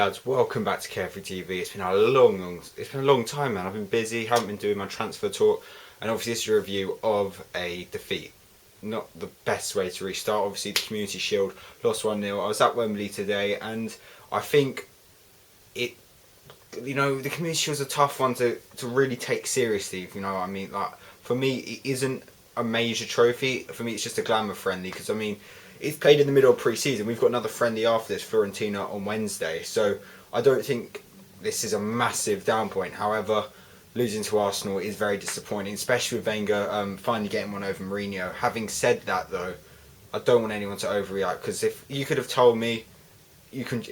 lads, welcome back to Carefree TV. It's been a long time, man. I've been busy, haven't been doing my transfer talk, and obviously this is a review of a defeat. Not the best way to restart. Obviously, the Community Shield lost 1-0. I was at Wembley today, and I think it. The Community Shield's a tough one to really take seriously. If you know what I mean. Like for me, it isn't a major trophy. For me, it's just a glamour friendly because it's played in the middle of pre-season. We've got another friendly after this, Fiorentina, on Wednesday. So I don't think this is a massive down point. However, losing to Arsenal is very disappointing, especially with Wenger finally getting one over Mourinho. Having said that, though, I don't want anyone to overreact because if you could have told me you can,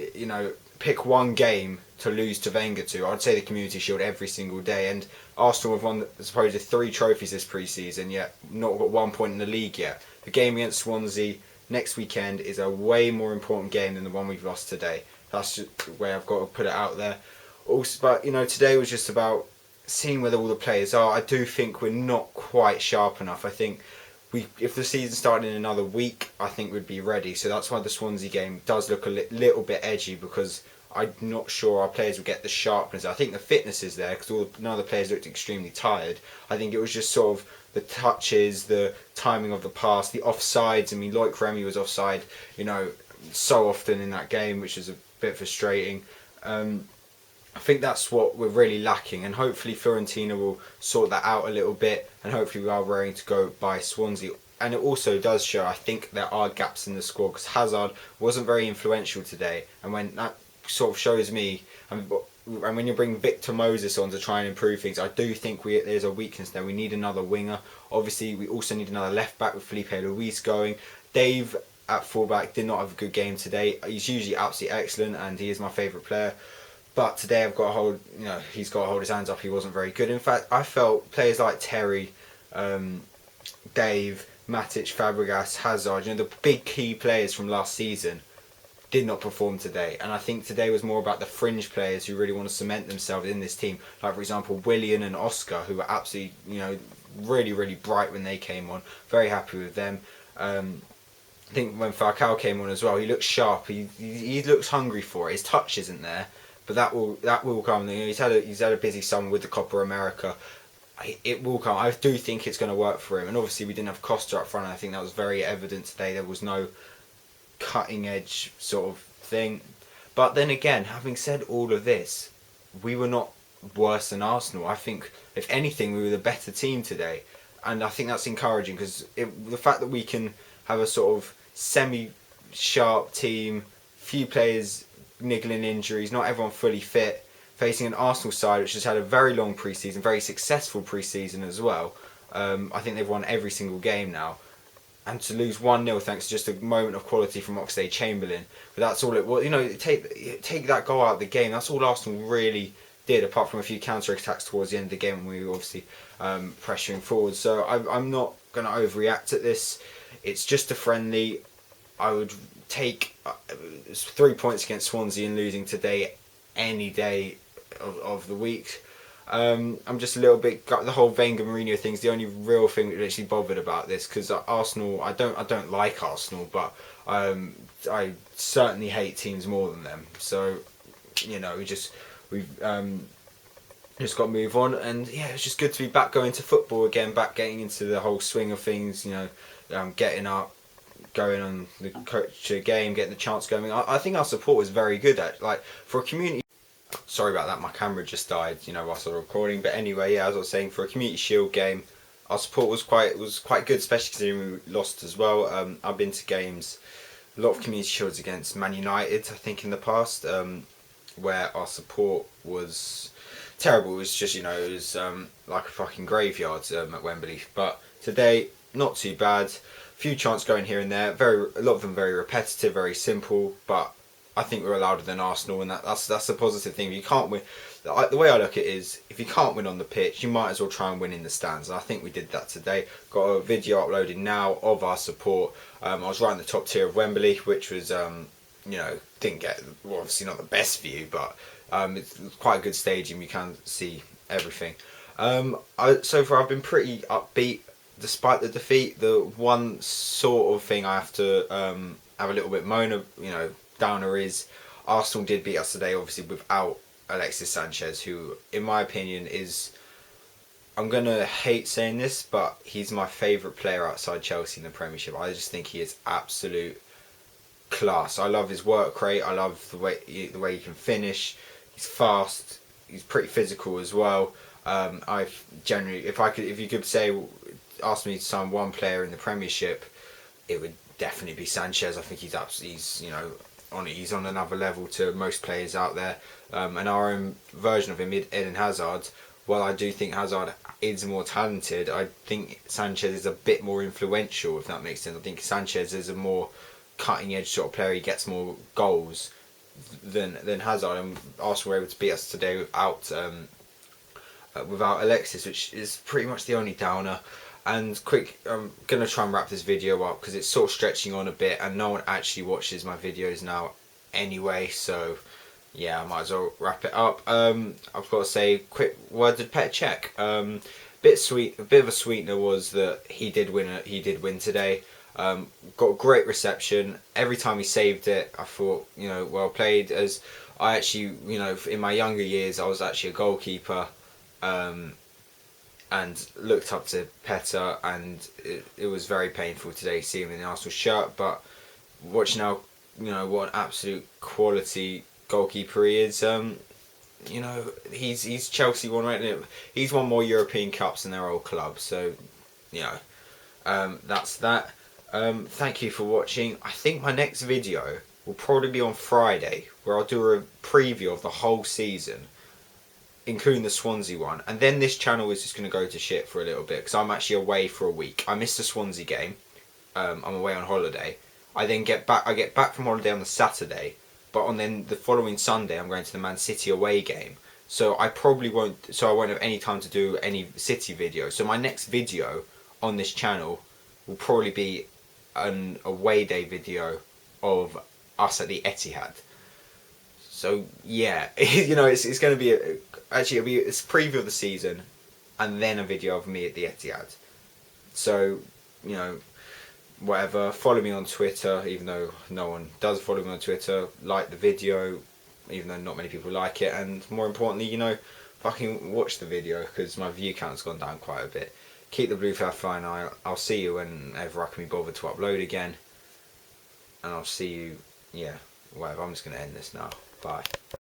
pick one game to lose to Wenger to, I'd say the Community Shield every single day. And Arsenal have won supposedly 3 trophies this pre-season, yet not got 1 point in the league yet. The game against Swansea next weekend is a way more important game than the one we've lost today. That's just where I've got to put it out there. Also, but today was just about seeing whether all the players are. I do think we're not quite sharp enough. I think if the season started in another week, I think we'd be ready. So that's why the Swansea game does look a little bit edgy, because I'm not sure our players will get the sharpness. I think the fitness is there because none of the players looked extremely tired. I think it was just sort of the touches, the timing of the pass, the offsides. Loic Remy was offside, so often in that game, which is a bit frustrating. I think that's what we're really lacking, and hopefully Fiorentina will sort that out a little bit, and hopefully we are ready to go by Swansea. And it also does show, I think, there are gaps in the squad, because Hazard wasn't very influential today, and when that sort of shows me, and when you bring Victor Moses on to try and improve things, I do think there's a weakness there. We need another winger. Obviously, we also need another left back with Felipe Luis going. Dave at fullback did not have a good game today. He's usually absolutely excellent, and he is my favourite player. But today he's got to hold his hands up. He wasn't very good. In fact, I felt players like Terry, Dave, Matic, Fabregas, Hazard, the big key players from last season, did not perform today. And I think today was more about the fringe players who really want to cement themselves in this team. Like, for example, Willian and Oscar, who were absolutely, really, really bright when they came on. Very happy with them. I think when Falcao came on as well, he looks sharp. He looks hungry for it. His touch isn't there, but that will come. He's had a busy summer with the Copa America. It will come. I do think it's going to work for him. And obviously we didn't have Costa up front, and I think that was very evident today. There was no cutting edge sort of thing. But then again, having said all of this, we were not worse than Arsenal. I think, if anything, we were the better team today. And I think that's encouraging, because the fact that we can have a sort of semi-sharp team, few players niggling injuries, not everyone fully fit, facing an Arsenal side which has had a very long pre-season, very successful pre-season as well. I think they've won every single game now. And to lose 1-0 thanks to just a moment of quality from Oxlade-Chamberlain, but that's all it was. Take that goal out of the game. That's all Arsenal really did, apart from a few counter-attacks towards the end of the game when we were obviously pressuring forward. So I'm not going to overreact at this. It's just a friendly. I would take 3 points against Swansea and losing today any day of the week. I'm just a little bit, the whole Wenger Mourinho thing's the only real thing that actually bothered about this, because Arsenal, I don't like Arsenal, but I certainly hate teams more than them. So we've just got to move on, and yeah, it's just good to be back going to football again, back getting into the whole swing of things. Getting up, going on the coach game, getting the chance going. I think our support was very good for a community. Sorry about that, my camera just died, whilst I was recording. But anyway, yeah, as I was saying, for a Community Shield game, our support was quite good, especially considering we lost as well. I've been to games, a lot of Community Shields against Man United, I think, in the past, where our support was terrible. It was just, it was like a fucking graveyard at Wembley. But today, not too bad. Few chances going here and there. A lot of them very repetitive, very simple, but I think we're louder than Arsenal, and that's a positive thing. If you can't win, the way I look at it is, if you can't win on the pitch, you might as well try and win in the stands. And I think we did that today. Got a video uploaded now of our support. I was right in the top tier of Wembley, which was, didn't get, obviously not the best view, but it's quite a good stadium. You can see everything. So far I've been pretty upbeat despite the defeat. The one sort of thing I have to have a little bit downer is Arsenal did beat us today, obviously without Alexis Sanchez, who, in my opinion, is, I'm going to hate saying this, but he's my favourite player outside Chelsea in the Premiership. I just think he is absolute class. I love his work rate. I love the way he can finish. He's fast. He's pretty physical as well. I generally, if you could say, ask me to sign one player in the Premiership, it would definitely be Sanchez. I think he's on another level to most players out there. And our own version of him, Eden Hazard. While I do think Hazard is more talented, I think Sanchez is a bit more influential, if that makes sense. I think Sanchez is a more cutting edge sort of player. He gets more goals than Hazard, and Arsenal were able to beat us today without Alexis, which is pretty much the only downer. And quick, I'm gonna try and wrap this video up because it's sort of stretching on a bit, and no one actually watches my videos now anyway. So yeah, I might as well wrap it up. I've got to say, quick word to Pet Check. A bit of a sweetener was that he did win today. Got a great reception. Every time he saved it, I thought, well played. As I actually, in my younger years, I was actually a goalkeeper, and looked up to Petter, and it was very painful today seeing him in the Arsenal shirt. But watch now, what an absolute quality goalkeeper he is. He's Chelsea won, right? He's won more European Cups than their old club. So, that's that. Thank you for watching. I think my next video will probably be on Friday, where I'll do a preview of the whole season, including the Swansea one. And then this channel is just going to go to shit for a little bit, because I'm actually away for a week. I missed the Swansea game. I'm away on holiday. I get back from holiday on the Saturday, but on then the following Sunday I'm going to the Man City away game. So I won't have any time to do any City videos. So my next video on this channel will probably be an away day video of us at the Etihad. So yeah, it's going to be it'll be a preview of the season, and then a video of me at the Etihad. So whatever. Follow me on Twitter, even though no one does follow me on Twitter. Like the video, even though not many people like it, and more importantly, fucking watch the video, because my view count's gone down quite a bit. Keep the blue flag flying. I'll see you whenever I can be bothered to upload again, and I'll see you. Yeah, whatever. I'm just gonna end this now. Bye.